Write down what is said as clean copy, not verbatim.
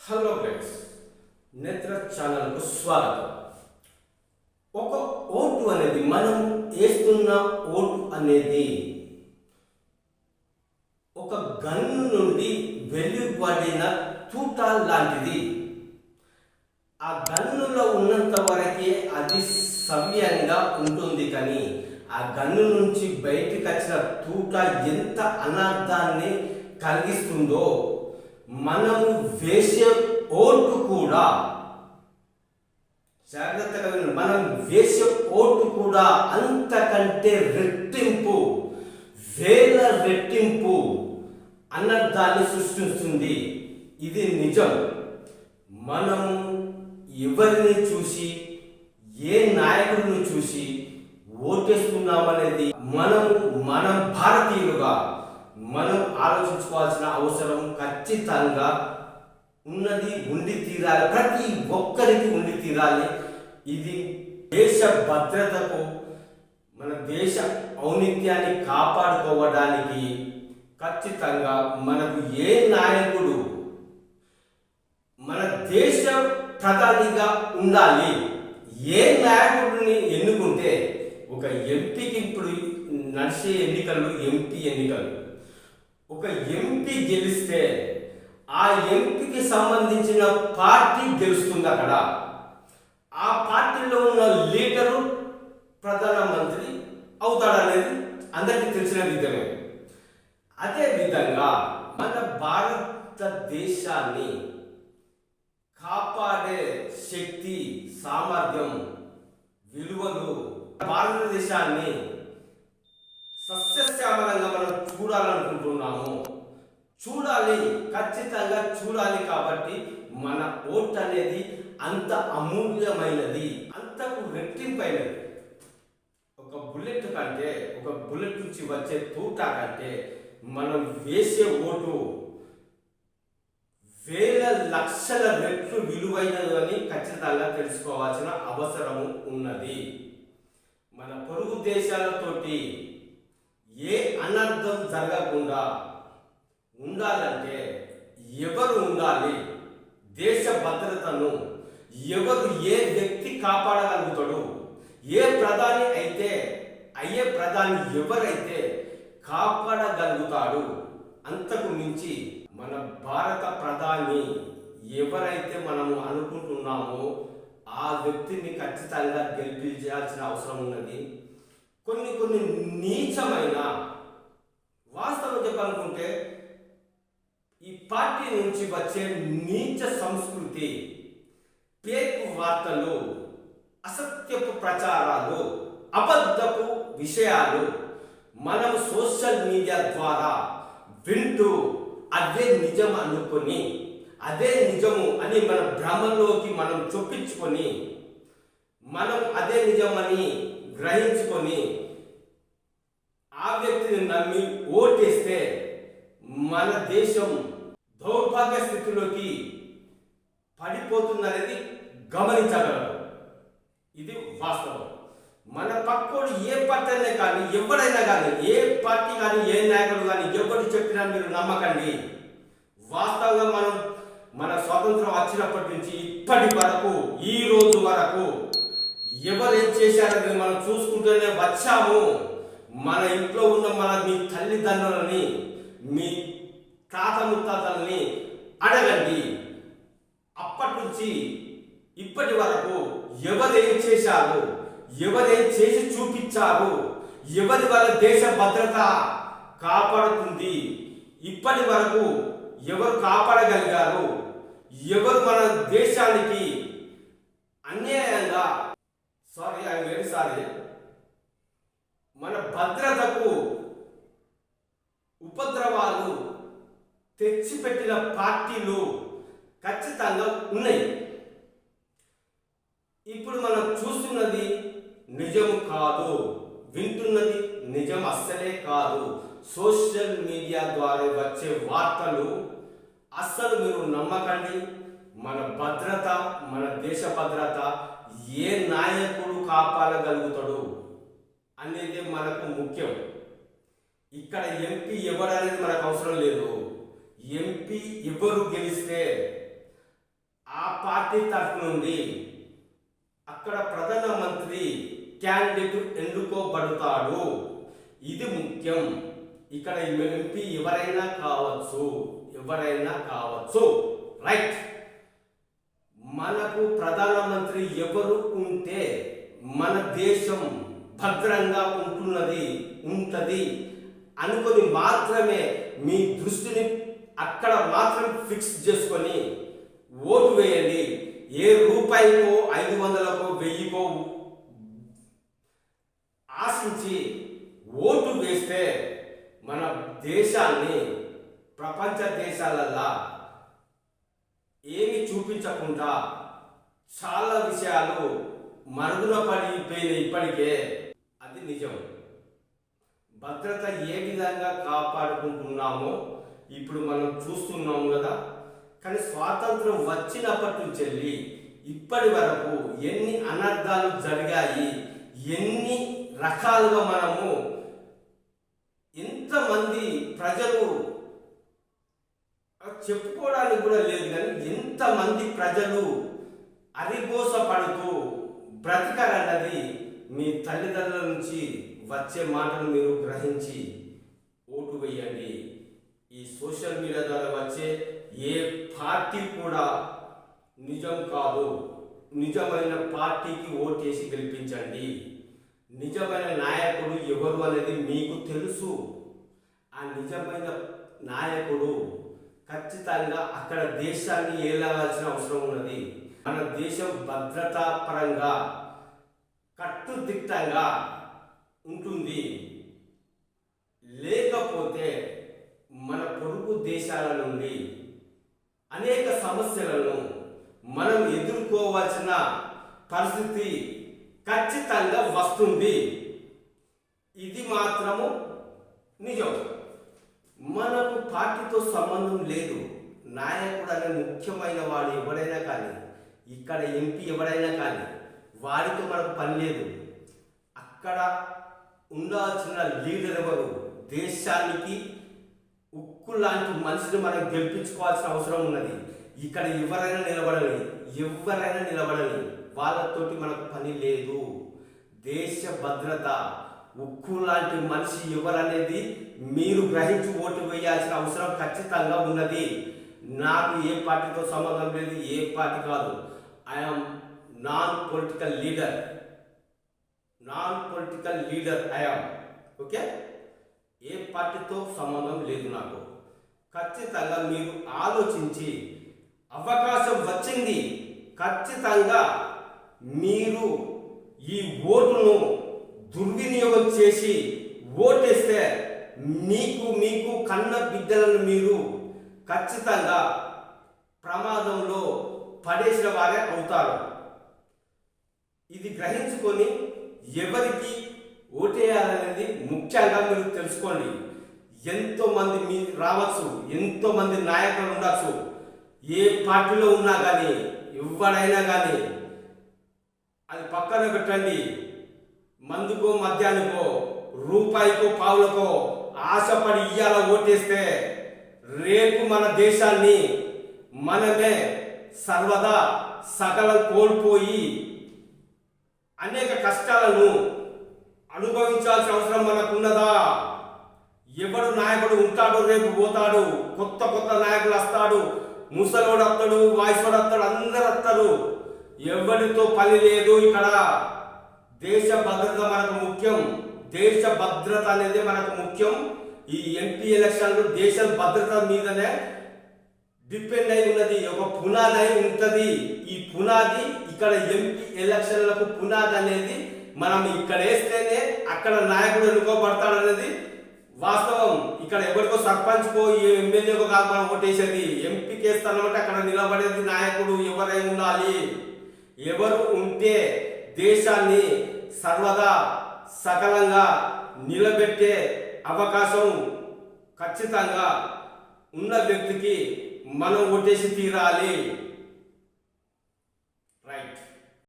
Hello friends, నేత్ర ఛానల్కు స్వాగతం. ఒక ఓటు అనేది మనం వేస్తున్న ఓటు అనేది ఒక గన్ను నుండి వెలువడిన తూట లాంటిది. ఆ గన్నులో ఉన్నంత వరకే అది సవ్యంగా ఉంటుంది, కానీ ఆ గన్ను నుంచి బయటికి వచ్చిన తూట ఎంత అనర్థాన్ని కలిగిస్తుందో మనము వేసే ఓటు కూడా జాగ్రత్తగా మనం వేసే ఓటు కూడా అంతకంటే రెట్టింపు, వేల రెట్టింపు అనర్థాన్ని సృష్టిస్తుంది. ఇది నిజం. మనము ఎవరిని చూసి, ఏ నాయకుడిని చూసి ఓటేస్తున్నామనేది మనం భారతీయులుగా మనం ఆలోచించుకోవాల్సిన అవసరం ఖచ్చితంగా ఉన్నది, ఉండి తీరాలి. ప్రతి ఒక్కరికి ఉండి తీరాలి. ఇది దేశ భద్రతకు, మన దేశ ఔన్నత్యాన్ని కాపాడుకోవడానికి ఖచ్చితంగా మనకు ఏ నాయకుడు మన దేశ ప్రధానిగా ఉండాలి. ఏ నాయకుడిని ఎన్నుకుంటే, ఒక ఎంపీకి ఇప్పుడు నడిచే ఎన్నికలు ఎంపీ ఎన్నికలు, ఒక ఎంపీ గెలిస్తే ఆ ఎంపీకి సంబంధించిన పార్టీ గెలుస్తుంది. అక్కడ ఆ పార్టీలో ఉన్న లీడరు ప్రధానమంత్రి అవుతాడనేది అందరికీ తెలిసిన విధమే. అదేవిధంగా మన భారతదేశాన్ని కాపాడే శక్తి, సామర్థ్యం, విలువలు, భారతదేశాన్ని సస్యశ్యామలంగా మనం చూడాలనుకుంటున్నాము. చూడాలి, ఖచ్చితంగా చూడాలి. కాబట్టి మన ఓట్ అనేది అంత అమూల్యమైనది, అంతకు రెట్టింపైనది. ఒక బుల్లెట్ కంటే, ఒక బుల్లెట్ నుంచి వచ్చే తూట కంటే మనం వేసే ఓటు వేల లక్షల రెట్లు విలువైనదని ఖచ్చితంగా తెలుసుకోవాల్సిన అవసరము ఉన్నది. మన పొరుగు దేశాలతోటి ఏ అనర్థం జరగకుండా ఉండాలంటే ఎవరు ఉండాలి? దేశ భద్రతను ఎవరు, ఏ వ్యక్తి కాపాడగలుగుతాడు? ఏ ప్రధాని అయితే, అయ్యే ప్రధాని ఎవరైతే కాపాడగలుగుతాడు? అంతకు మించి మన భారత ప్రధాని ఎవరైతే మనము అనుకుంటున్నామో ఆ వ్యక్తిని ఖచ్చితంగా గెలిపించాల్సిన అవసరం ఉన్నది. కొన్ని నీచమైన, వాస్తవం చెప్పాలనుకుంటే ఈ పార్టీ నుంచి వచ్చే నీచ సంస్కృతి, ఫేక్ వార్తలు, అసత్యపు ప్రచారాలు, అబద్ధపు విషయాలు మనం సోషల్ మీడియా ద్వారా వింటూ అదే నిజం అనుకొని, అదే నిజము అని మన భ్రమలోకి మనం చొప్పించుకొని, మనం అదే నిజమని గ్రహించుకొని ఆ వ్యక్తిని నమ్మి ఓటేస్తే మన దేశం దౌర్భాగ్య స్థితిలోకి పడిపోతుందనేది గమనించగలరు. ఇది వాస్తవం. మన పక్కోడు ఏ పార్టీ అయినా కానీ, ఎవరైనా కానీ, ఏ పార్టీ కానీ, ఏ నాయకుడు కానీ, ఎవరు చెప్పినా మీరు నమ్మకండి. వాస్తవంగా మన స్వాతంత్రం వచ్చినప్పటి నుంచి ఇప్పటి వరకు, ఈ రోజు వరకు ఎవరేం చేశారని మనం చూసుకుంటూనే వచ్చాము. మన ఇంట్లో ఉన్న మీ తల్లిదండ్రులని, మీ తాత ముత్తాతల్ని అడగండి. అప్పటి నుంచి ఇప్పటి వరకు ఎవరేం చేశారు, ఎవరేం చేసి చూపించారు, ఎవరి వల్ల దేశ భద్రత కాపాడుతుంది, ఇప్పటి వరకు ఎవరు కాపాడగలిగారు, ఎవరు మన దేశానికి అన్యాయంగా, మన భద్రతకు ఉపద్రవాలు తెచ్చిపెట్టిన పార్టీలు ఖచ్చితంగా ఉన్నాయి. ఇప్పుడు మనం చూస్తున్నది నిజం కాదు, వింటున్నది నిజం అస్సలే కాదు. సోషల్ మీడియా ద్వారా వచ్చే వార్తలు అస్సలు మీరు నమ్మకండి. మన భద్రత, మన దేశ భద్రత ఏ నాయకుడు కాపాడగలుగుతాడు అనేది మనకు ముఖ్యం. ఇక్కడ ఎంపీ ఎవరు అనేది మనకు అవసరం లేదు. ఎంపీ ఎవరు గెలిస్తే ఆ పార్టీ తరఫు నుండి అక్కడ ప్రధానమంత్రి క్యాండిడేట్ ఎన్నుకోబడతాడు. ఇది ముఖ్యం. ఇక్కడ ఎంపీ ఎవరైనా కావచ్చు, రైట్. మనకు ప్రధానమంత్రి ఎవరు ఉంటే మన దేశం భద్రంగా ఉంటది అనుకొని మాత్రమే మీ దృష్టిని అక్కడ మాత్రం ఫిక్స్ చేసుకొని ఓటు వేయండి. ఏ రూపాయికో 500కో 1000కో ఆశించి ఓటు వేస్తే మన దేశాన్ని ప్రపంచ దేశాలల్లా ఏమి చూపించకుండా చాలా విషయాలు మరుగున పడిపోయినాయి ఇప్పటికే. అది నిజం. భద్రత ఏ విధంగా కాపాడుకుంటున్నామో ఇప్పుడు మనం చూస్తున్నాము కదా. కానీ స్వాతంత్రం వచ్చినప్పటి నుంచి వెళ్ళి ఇప్పటి వరకు ఎన్ని అనర్థాలు జరిగాయి, ఎన్ని రకాలుగా మనము ఎంతమంది ప్రజలు చెప్పుకోవడానికి కూడా లేదు, కానీ ఎంతమంది ప్రజలు అరిగోస పడుతూ బ్రతకారన్నది మీ తల్లిదండ్రుల నుంచి వచ్చే మాటలు మీరు గ్రహించి ఓటు వేయండి. ఈ సోషల్ మీడియా ద్వారా వచ్చే ఏ పార్టీ కూడా నిజం కాదు. నిజమైన పార్టీకి ఓటేసి గెలిపించండి. నిజమైన నాయకుడు ఎవరు అనేది మీకు తెలుసు. ఆ నిజమైన నాయకుడు ఖచ్చితంగా అక్కడ దేశాన్ని ఏలాల్సిన అవసరం ఉన్నది. మన దేశం భద్రతా పరంగా కట్టుదిట్టంగా ఉంటుంది. లేకపోతే మన పొరుగు దేశాల నుండి అనేక సమస్యలను మనం ఎదుర్కోవాల్సిన పరిస్థితి ఖచ్చితంగా వస్తుంది. ఇది మాత్రము నిజం. మనకు పార్టీతో సంబంధం లేదు. నాయకుడు అనే ముఖ్యమైన వాడు ఎవడైనా కానీ, ఇక్కడ ఎంపీ ఎవడైనా కానీ, వారితో మనకు పని లేదు. అక్కడ ఉండాల్సిన లీడర్ ఎవరు? దేశానికి ఉక్కు లాంటి మనిషిని మనం గెలిపించుకోవాల్సిన అవసరం ఉన్నది. ఇక్కడ ఎవరైనా నిలబడని వాళ్ళతోటి మనకు పని లేదు. దేశ భద్రత, ఉక్కు లాంటి మనిషి ఎవరనేది మీరు గ్రహించి ఓటు వేయాల్సిన అవసరం ఖచ్చితంగా ఉన్నది. నాకు ఏ పార్టీతో సంబంధం లేదు, ఏ పార్టీ కాదు. I'm non political leader I'm. Okay, ఏ పార్టీతో సంబంధం లేదు నాకు. ఖచ్చితంగా మీరు ఆలోచించి, అవకాశం వచ్చింది, ఖచ్చితంగా మీరు ఈ ఓటును దుర్వినియోగం చేసి ఓటేస్తే మీకు కన్న బిడ్డలను మీరు ఖచ్చితంగా ప్రమాదంలో పడేసిన వారే అవుతారు. ఇది గ్రహించుకొని ఎవరికి ఓటేయాలనేది ముఖ్యంగా మీరు తెలుసుకోండి. ఎంతోమంది మీరు రావచ్చు, ఎంతోమంది నాయకులు ఉండొచ్చు, ఏ పార్టీలో ఉన్నా కానీ, ఎవరైనా కానీ అది పక్కన పెట్టండి. మందుకో మద్యానికో రూపాయికో పావులకో ఆశపడి ఇయ్యాల ఓటేస్తే రేపు మన దేశాన్ని మనమే సర్వదా సకలం కోల్పోయి అనేక కష్టాలను అనుభవించాల్సిన అవసరం మనకున్నదా? ఎవడు నాయకుడు ఉంటాడు, రేపు పోతాడు, కొత్త నాయకులు వస్తాడు, ముసలోడు వస్తాడు, వాయిసోడు వస్తాడు, అందరు వస్తారు. ఎవరితో పని లేదు. ఇక్కడ దేశ భద్రత మనకు ముఖ్యం. దేశ భద్రత అనేది మనకు ముఖ్యం. ఈ ఎంపీ ఎలక్షన్లు దేశ భద్రత మీదనే డిపెండ్ అయి ఉన్నది. ఒక పునాది అయి ఉంటుంది. ఈ పునాది ఇక్కడ ఎంపీ ఎలక్షన్లకు పునాది అనేది మనం ఇక్కడ వేస్తేనే అక్కడ నాయకుడు ఎన్నుకోబడతాడనేది వాస్తవం. ఇక్కడ ఎవరికో సర్పంచ్కో ఎమ్మెల్యేకో కాదు మనం ఓటేసేది. ఎంపీకి వేస్తానంటే అక్కడ నిలబడేది నాయకుడు ఎవరై ఉండాలి. ఎవరు ఉంటే దేశాన్ని సర్వదా సకలంగా నిలబెట్టే అవకాశం ఖచ్చితంగా ఉన్న వ్యక్తికి మనం ఓటేసి తీరాలి.